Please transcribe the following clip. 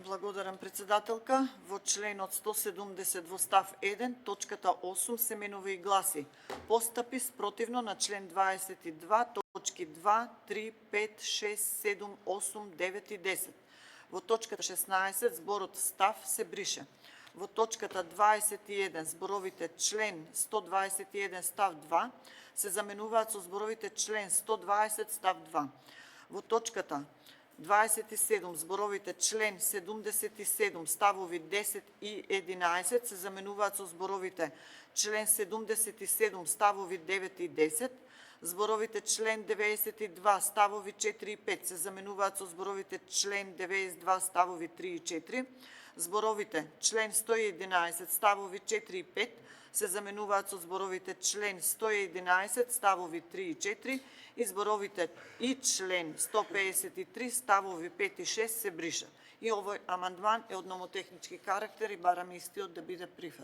Благодарам, председателка. Во членот 170 во став 1, точката 8 се менува и гласи: постапи спротивно на член 22, точки 2, 3, 5, 6, 7, 8, 9 и 10. Во точката 16 зборот став се брише. Во точката 21 зборовите член 121 став 2 се заменуваат со зборовите член 120 став 2. Во точката 27 зборовите член 77 ставови 10 и 11 се заменуваат со зборовите член 77 ставови 9 и 10. Зборовите член 92 ставови 4 и 5 се заменуваат со зборовите член 92 ставови 3 и 4. Зборовите член 111 ставови 4 и 5 се заменуваат со зборовите член 111 ставови 3 и 4 и зборовите и член 153 ставови 5 и 6 се бришат. И овој амандман е од номотехнички карактер и бараме истиот да биде прифатен.